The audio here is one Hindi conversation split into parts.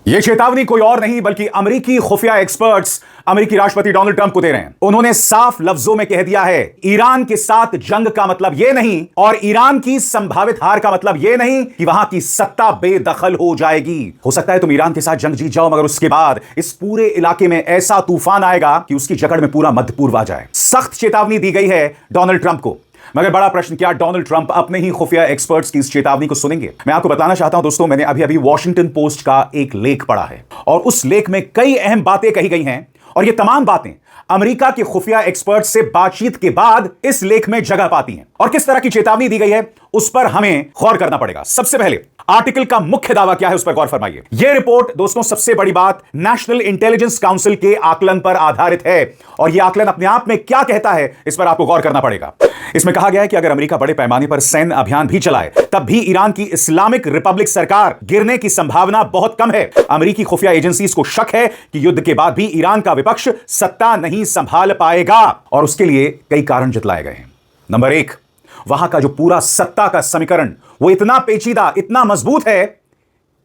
यह चेतावनी कोई और नहीं बल्कि अमेरिकी खुफिया एक्सपर्ट्स अमेरिकी राष्ट्रपति डोनाल्ड ट्रंप को दे रहे हैं। उन्होंने साफ लफ्जों में कह दिया है, ईरान के साथ जंग का मतलब यह नहीं और ईरान की संभावित हार का मतलब यह नहीं कि वहां की सत्ता बेदखल हो जाएगी। हो सकता है तुम ईरान के साथ जंग जीत जाओ, मगर उसके बाद इस पूरे इलाके में ऐसा तूफान आएगा कि उसकी जकड़ में पूरा मध्य पूर्व आ जाए। सख्त चेतावनी दी गई है डोनाल्ड ट्रंप को। मगर बड़ा प्रश्न, क्या डोनाल्ड ट्रंप अपने ही खुफिया एक्सपर्ट्स की इस चेतावनी को सुनेंगे? मैं आपको बताना चाहता हूं दोस्तों, मैंने अभी अभी वॉशिंगटन पोस्ट का एक लेख पढ़ा है और उस लेख में कई अहम बातें कही गई हैं और ये तमाम बातें अमेरिका के खुफिया एक्सपर्ट्स से बातचीत के बाद इस लेख में जगह पाती हैं। और किस तरह की चेतावनी दी गई है उस पर हमें गौर करना पड़ेगा। सबसे पहले आर्टिकल का मुख्य दावा क्या है उस पर गौर फरमाइए। यह रिपोर्ट दोस्तों, सबसे बड़ी बात, नेशनल इंटेलिजेंस काउंसिल के आकलन पर आधारित है और यह आकलन अपने आप में क्या कहता है इस पर आपको गौर करना पड़ेगा। इसमें कहा गया है कि अगर अमेरिका बड़े पैमाने पर सैन्य अभियान भी चलाए तब भी ईरान की इस्लामिक रिपब्लिक सरकार गिरने की संभावना बहुत कम है। अमेरिकी खुफिया एजेंसीज को शक है कि युद्ध के बाद भी ईरान का विपक्ष सत्ता नहीं संभाल पाएगा और उसके लिए कई कारण जतलाए गए हैं। नंबर एक, वहां का जो पूरा सत्ता का समीकरण वो इतना पेचीदा, इतना मजबूत है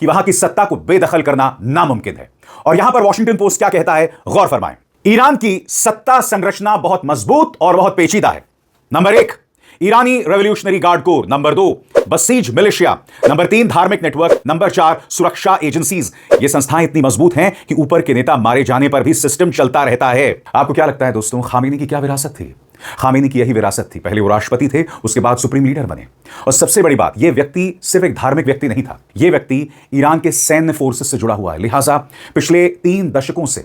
कि वहां की सत्ता को बेदखल करना नामुमकिन है। और यहां पर वॉशिंगटन पोस्ट क्या कहता है, गौर फरमाएं। ईरान की सत्ता संरचना बहुत मजबूत और बहुत पेचीदा है। नंबर एक, ईरानी रेवोल्यूशनरी गार्ड कोर। नंबर दो, बसीज मिलिशिया। नंबर तीन, धार्मिक नेटवर्क। नंबर चार, सुरक्षा एजेंसीज। ये संस्थाएं इतनी मजबूत हैं कि ऊपर के नेता मारे जाने पर भी सिस्टम चलता रहता है। आपको क्या लगता है दोस्तों, खामेनी की क्या विरासत थी? खामेनी की यही विरासत थी। पहले वो राष्ट्रपति थे, उसके बाद सुप्रीम लीडर बने। और सबसे बड़ी बात, यह व्यक्ति सिर्फ एक धार्मिक व्यक्ति नहीं था, यह व्यक्ति ईरान के सैन्य फोर्सेस से जुड़ा हुआ है। लिहाजा पिछले 3 दशकों से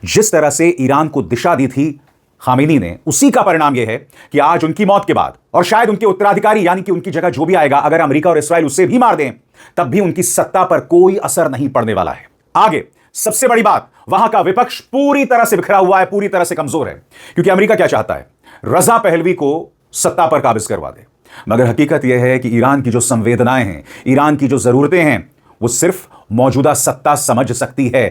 जिस तरह से ईरान को दिशा दी थी खामेनी ने, उसी का परिणाम यह है कि आज उनकी मौत के बाद और शायद उनके उत्तराधिकारी यानी कि उनकी जगह जो भी आएगा, अगर अमेरिका और इस्राएल उसे भी मार दें तब भी उनकी सत्ता पर कोई असर नहीं पड़ने वाला है। आगे सबसे बड़ी बात, वहां का विपक्ष पूरी तरह से बिखरा हुआ है, पूरी तरह से कमजोर है। क्योंकि अमेरिका क्या चाहता है, रजा पहलवी को सत्ता पर काबिज करवा दे। मगर हकीकत यह है कि ईरान की जो संवेदनाएं हैं, ईरान की जो जरूरतें हैं, वो सिर्फ मौजूदा सत्ता समझ सकती है।